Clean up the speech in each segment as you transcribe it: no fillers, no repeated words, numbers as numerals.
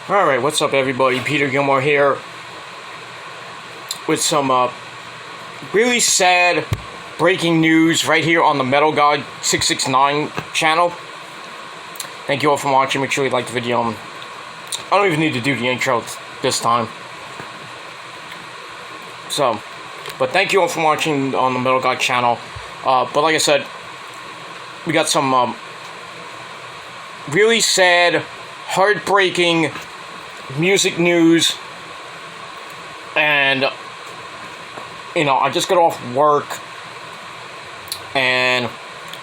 Alright, what's up everybody? Peter Gilmore here with some really sad breaking news right here on the Metal Guy 669 channel. Thank you all for watching. Make sure you like the video. I don't even need to do the intro this time. But thank you all for watching on the Metal Guy channel. But like I said, we got some really sad, heartbreaking music news, and I just got off work and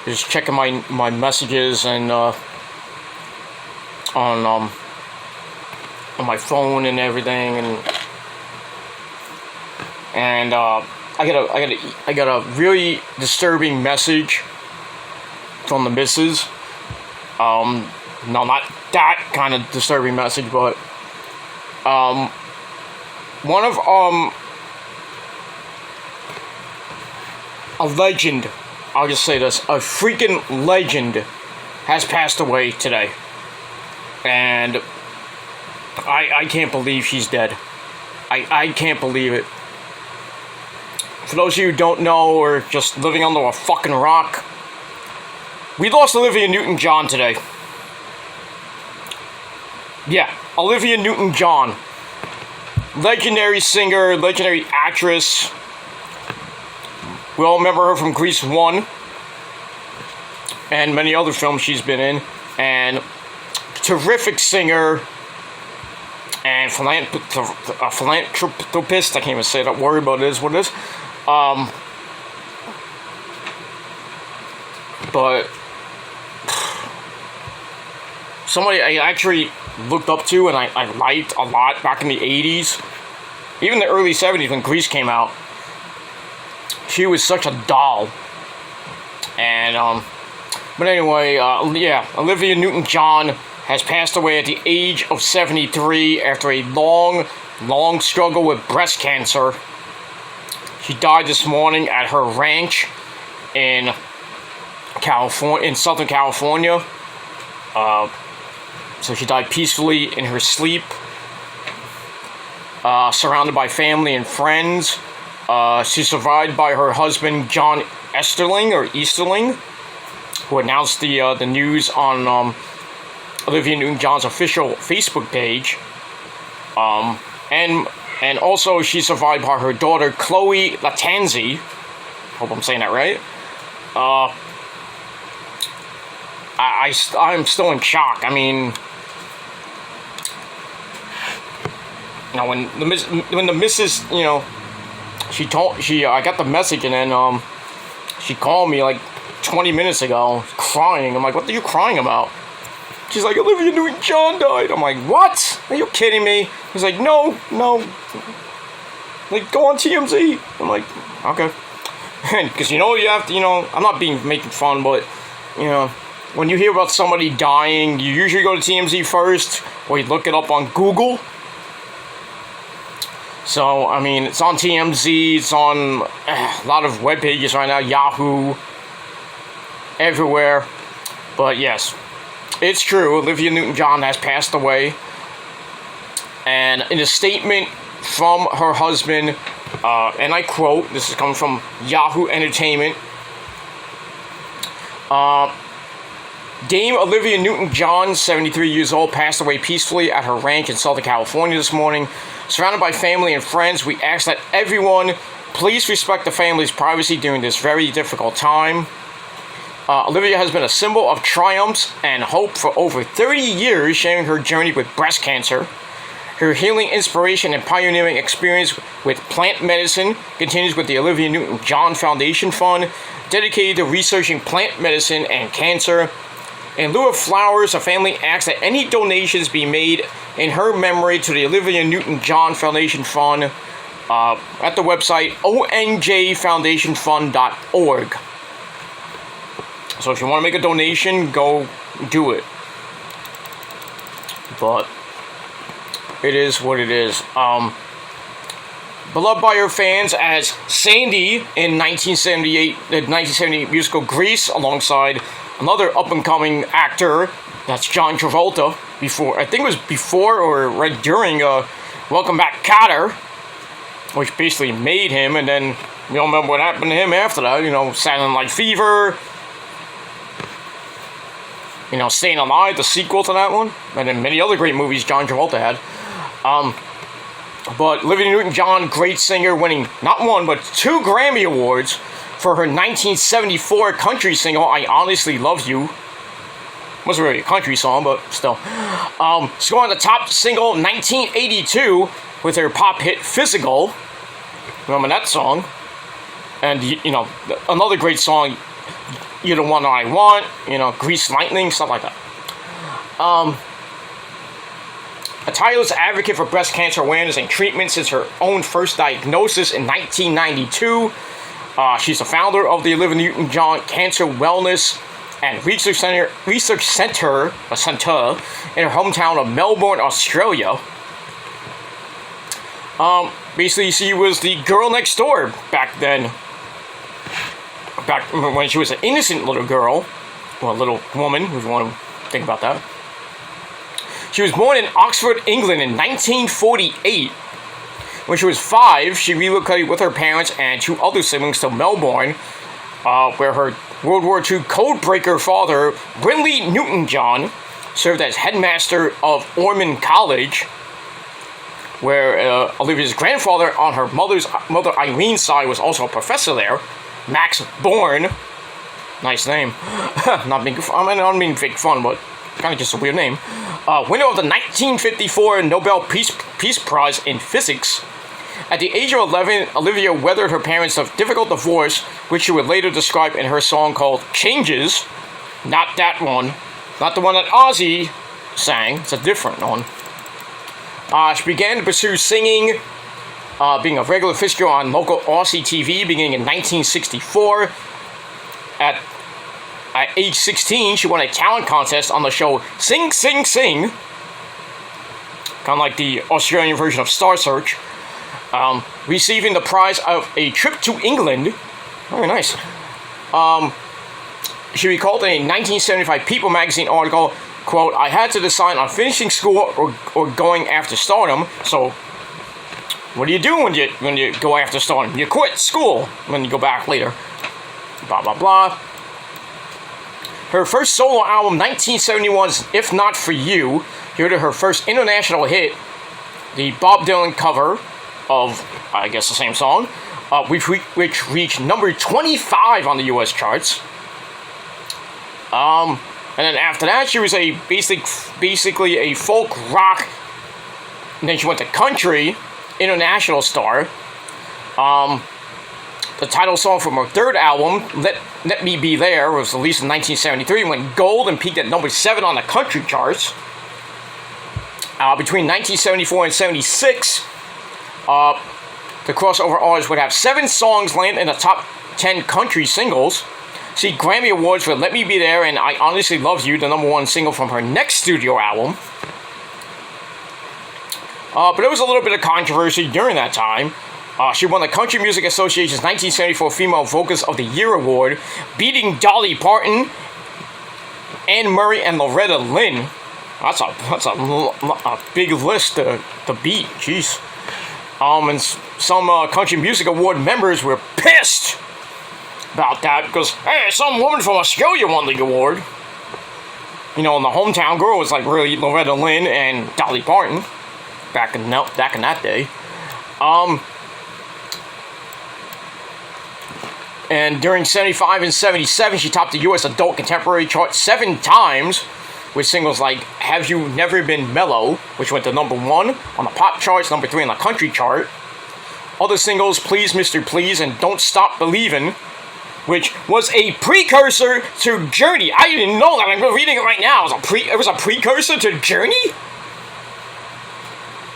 just checking my messages and on my phone and everything, and I got a really disturbing message from the missus. No, not that kind of disturbing message, but one of a legend, I'll just say this, a freaking legend has passed away today. And I can't believe she's dead. I can't believe it. For those of you who don't know, or just living under a fucking rock, we lost Olivia Newton-John today. Yeah, Olivia Newton-John. Legendary singer, legendary actress. We all remember her from Grease 1 and many other films she's been in. And terrific singer and philanthropist. I can't even say that word, but it is what it is. But somebody I actually looked up to and I liked a lot back in the 80s, even the early 70s when Grease came out. She was such a doll. And but anyway, yeah, Olivia Newton-John has passed away at the age of 73 after a long struggle with breast cancer. She died this morning at her ranch in Southern California. So she died peacefully in her sleep, surrounded by family and friends. She's survived by her husband, John Easterling, who announced the news on Olivia Newton-John's official Facebook page. And also she's survived by her daughter, Chloe Latanzi. Hope I'm saying that right. I'm still in shock. I mean, when the missus, I got the message, and then she called me like 20 minutes ago crying. I'm like, what are you crying about? She's like, Olivia Newton-John died. I'm like, what? Are you kidding me? He's like, no. Like, go on TMZ. I'm like, okay. Because you have to, I'm not making fun, but, when you hear about somebody dying, you usually go to TMZ first, or you look it up on Google. So, I mean, it's on TMZ, it's on a lot of web pages right now, Yahoo, everywhere. But yes, it's true, Olivia Newton-John has passed away. And in a statement from her husband, and I quote, this is coming from Yahoo Entertainment, Dame Olivia Newton-John, 73 years old, passed away peacefully at her ranch in Southern California this morning. Surrounded by family and friends, we ask that everyone please respect the family's privacy during this very difficult time. Olivia has been a symbol of triumphs and hope for over 30 years, sharing her journey with breast cancer. Her healing inspiration and pioneering experience with plant medicine continues with the Olivia Newton-John Foundation Fund, dedicated to researching plant medicine and cancer. In lieu of flowers, the family asks that any donations be made in her memory to the Olivia Newton-John Foundation Fund at the website onjfoundationfund.org. So if you want to make a donation, go do it. But it is what it is. Beloved by her fans as Sandy in 1978, the 1978 musical Grease, alongside another up-and-coming actor, That's John Travolta. Before, I think it was before or right during Welcome Back, Kotter, which basically made him, and then you don't remember what happened to him after that. You know, Silent Night Fever. You know, Staying Alive, the sequel to that one, and then many other great movies John Travolta had. But Olivia Newton-John, great singer, winning not one but 2 Grammy Awards for her 1974 country single, I Honestly Love You. Wasn't really a country song, but still. Scoring the top single 1982 with her pop hit Physical. Remember that song? And, you know, another great song, You're the One I Want, you know, Grease Lightning, stuff like that. A tireless advocate for breast cancer awareness and treatment since her own first diagnosis in 1992. She's the founder of the Olivia Newton-John Cancer Wellness and Research Center in her hometown of Melbourne, Australia. Basically, she was the girl next door back then. Back when she was an innocent little girl, or a little woman, if you want to think about that. She was born in Oxford, England in 1948. When she was 5, she relocated with her parents and 2 other siblings to Melbourne, where her World War II codebreaker father, Brindley Newton-John, served as headmaster of Ormond College, where Olivia's grandfather on her mother Eileen's side was also a professor there, Max Born. Nice name. Not being fake fun, but kind of just a weird name. Winner of the 1954 Nobel Peace Prize in Physics. At the age of 11, Olivia weathered her parents' difficult divorce, which she would later describe in her song called Changes. Not that one. Not the one that Ozzy sang. It's a different one. She began to pursue singing, being a regular fixture on local Aussie TV beginning in 1964. At age 16, she won a talent contest on the show Sing, Sing, Sing. Kind of like the Australian version of Star Search. Receiving the prize of a trip to England. Very nice. She recalled in a 1975 People magazine article, quote, I had to decide on finishing school or going after stardom, so what do you do when you go after stardom? You quit school when you go back later. Blah, blah, blah. Her first solo album, 1971's If Not For You, heard her first international hit, the Bob Dylan cover of, I guess, the same song, which reached number 25 on the US charts. And then after that, she was basically a folk rock, and then she went to country, international star. The title song from her third album, Let Me Be There, was released in 1973, went gold and peaked at number 7 on the country charts. Between 1974 and 76, the crossover artist would have 7 songs land in the top 10 country singles. See Grammy Awards for Let Me Be There and I Honestly Love You, the number 1 single from her next studio album. But there was a little bit of controversy during that time. She won the Country Music Association's 1974 Female Vocalist of the Year award, beating Dolly Parton, Anne Murray, and Loretta Lynn. That's a big list to beat. Jeez. And some Country Music Award members were pissed about that because, hey, some woman from Australia won the award. You know, and the hometown girl was like really Loretta Lynn and Dolly Parton back in that day. And during 75 and 77, she topped the U.S. Adult Contemporary chart 7 times with singles like Have You Never Been Mellow, which went to number 1 on the pop charts, number 3 on the country chart. Other singles, Please Mr. Please and Don't Stop Believin', which was a precursor to Journey. I didn't know that. I'm reading it right now. It was a precursor to Journey?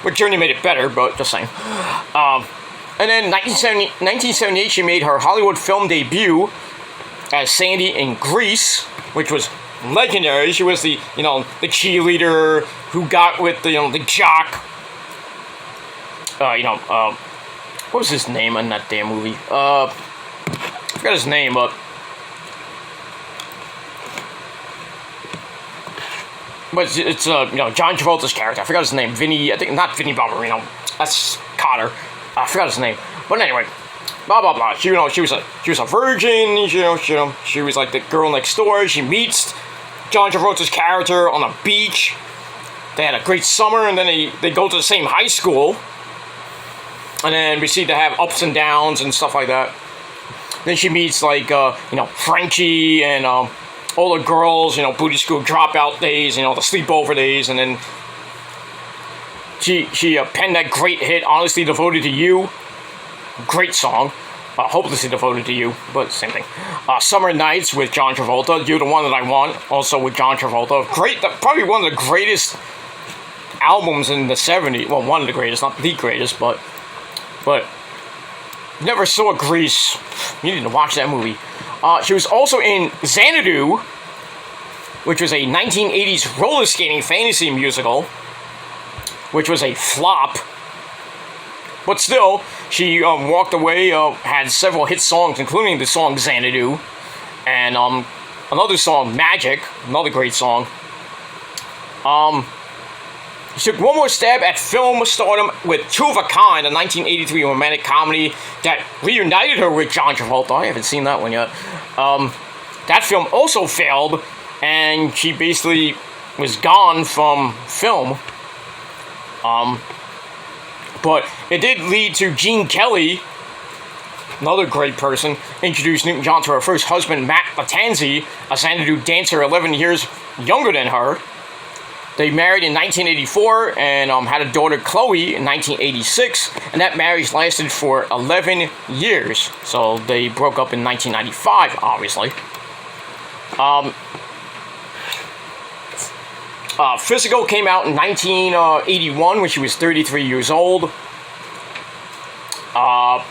But Journey made it better, but just saying. And then 1978, she made her Hollywood film debut as Sandy in Grease, which was legendary. She was the cheerleader who got with the jock. What was his name in that damn movie? I forgot his name, but but it's John Travolta's character. I forgot his name. Vinny. I think not Vinny Barbarino. That's Cotter. I forgot his name. But anyway, blah blah blah. She was a virgin. She was like the girl next door. She meets John Travolta's character on a beach. They had a great summer, and then they go to the same high school. And then we see they have ups and downs and stuff like that. Then she meets like Frenchie and all the girls, booty school dropout days, the sleepover days, and then she penned that great hit, Honestly Devoted to You. Great song. Hopelessly Devoted to You, but same thing. Summer Nights with John Travolta. You're the One That I Want, also with John Travolta. Great, probably one of the greatest albums in the 70s. Well, one of the greatest, not the greatest, but never saw Grease. You need to watch that movie. She was also in Xanadu, which was a 1980s roller skating fantasy musical, which was a flop. But still, she walked away, had several hit songs, including the song Xanadu, and another song, Magic, another great song. She took one more stab at film stardom with Two of a Kind, a 1983 romantic comedy that reunited her with John Travolta. I haven't seen that one yet. That film also failed, and she basically was gone from film. But it did lead to Gene Kelly, another great person, introduced Newton-John to her first husband, Matt Lattanzi, a Xanadu dancer 11 years younger than her. They married in 1984 and had a daughter, Chloe, in 1986, and that marriage lasted for 11 years. So they broke up in 1995, obviously. Physical came out in 1981 when she was 33 years old. It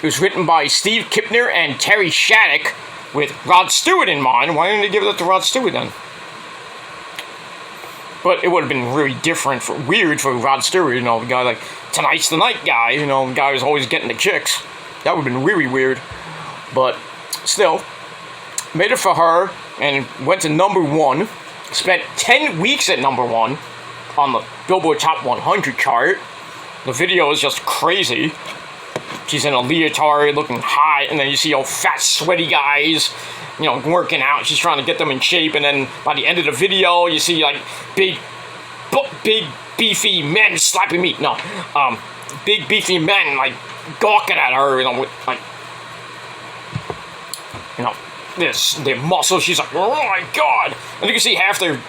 was written by Steve Kipner and Terry Shattuck with Rod Stewart in mind. Why didn't they give it to Rod Stewart then? But it would have been really weird for Rod Stewart, the guy like Tonight's the Night guy, the guy who's always getting the chicks. That would have been really weird. But still, made it for her and went to number one. Spent 10 weeks at number one on the Billboard Top 100 chart. The video is just crazy. She's in a leotard looking hot, and then you see all fat, sweaty guys, working out. She's trying to get them in shape, and then by the end of the video, you see like big, beefy men slapping me. No, big, beefy men like gawking at her, with like, their muscles. She's like, oh my god! And you can see half their,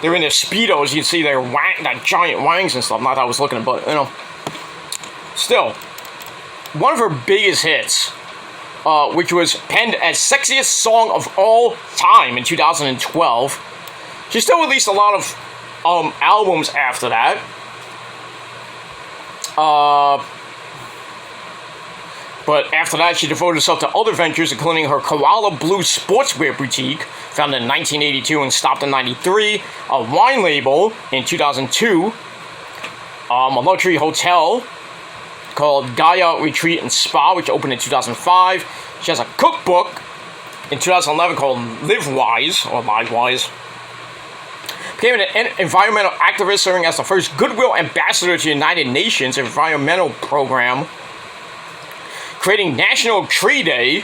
they're in their Speedos. You can see their that giant wangs and stuff. Not that I was looking, but still, one of her biggest hits, which was penned as sexiest song of all time in 2012. She still released a lot of albums after that. But after that, she devoted herself to other ventures, including her Koala Blue sportswear boutique, founded in 1982 and stopped in 93, a wine label in 2002, a luxury hotel called Gaia Retreat and Spa, which opened in 2005. She has a cookbook in 2011 called Live Wise, or Live Wise. Became an environmental activist, serving as the first Goodwill Ambassador to the United Nations environmental program, creating National Tree Day,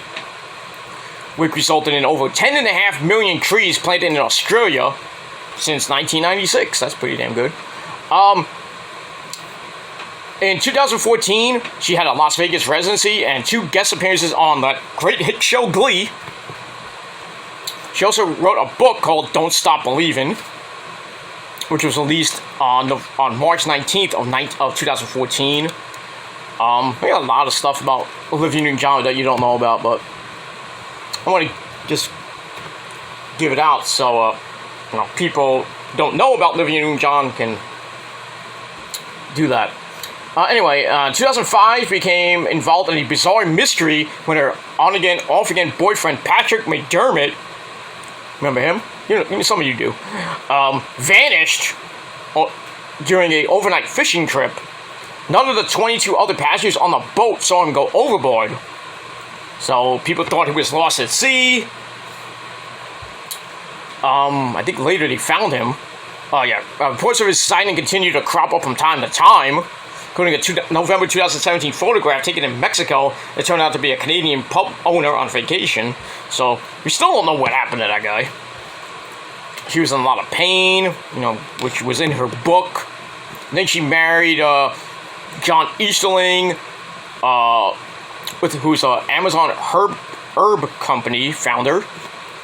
which resulted in over 10.5 million trees planted in Australia since 1996. That's pretty damn good. In 2014, she had a Las Vegas residency and 2 guest appearances on that great hit show Glee. She also wrote a book called Don't Stop Believin', which was released on March 19th of 2014. We got a lot of stuff about Olivia Newton-John that you don't know about, but I want to just give it out so people don't know about Olivia Newton-John can do that. Anyway, 2005 became involved in a bizarre mystery when her on-again, off-again boyfriend Patrick McDermott, remember him? Some of you do, vanished during an overnight fishing trip. None of the 22 other passengers on the boat saw him go overboard. So people thought he was lost at sea. I think later they found him. Reports of his sighting continued to crop up from time to time, including a November 2017 photograph taken in Mexico that turned out to be a Canadian pub owner on vacation. So we still don't know what happened to that guy. She was in a lot of pain, which was in her book. And then she married John Easterling, who's an Amazon herb company founder,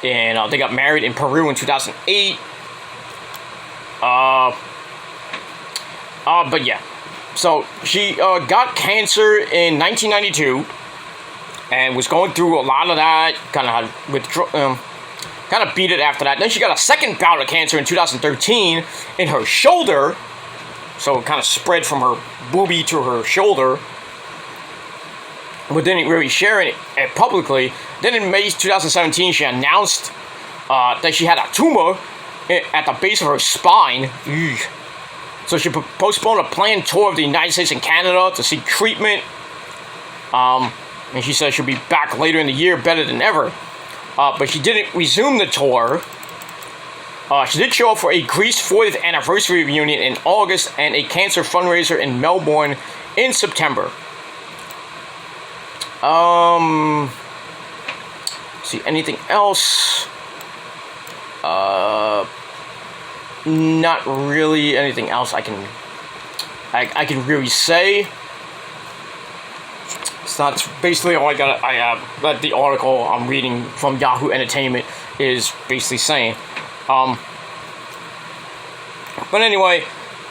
and they got married in Peru in 2008. But yeah, so she got cancer in 1992 and was going through a lot of that, kind of beat it after that. Then she got a second bout of cancer in 2013 in her shoulder, so it kind of spread from her boobie to her shoulder, but didn't really share it publicly. Then in May 2017, she announced that she had a tumor at the base of her spine. So she postponed a planned tour of the United States and Canada to seek treatment. And she said she'll be back later in the year better than ever. But she didn't resume the tour. She did show up for a Greece 40th anniversary reunion in August and a cancer fundraiser in Melbourne in September. See, anything else? Not really anything else I can really say. So that's basically all I got. That the article I'm reading from Yahoo Entertainment is basically saying. But anyway,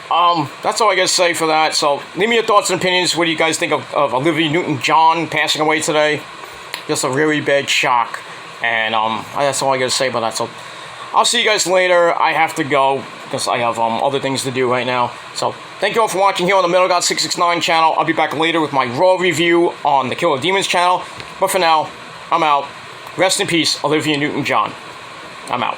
that's all I gotta say for that. So leave me your thoughts and opinions. What do you guys think of Olivia Newton-John passing away today? Just a really bad shock. And that's all I gotta say about that. So I'll see you guys later. I have to go because I have other things to do right now. So thank you all for watching here on the Metal God 669 channel. I'll be back later with my Raw review on the Killer Demons channel. But for now, I'm out. Rest in peace, Olivia Newton-John. I'm out.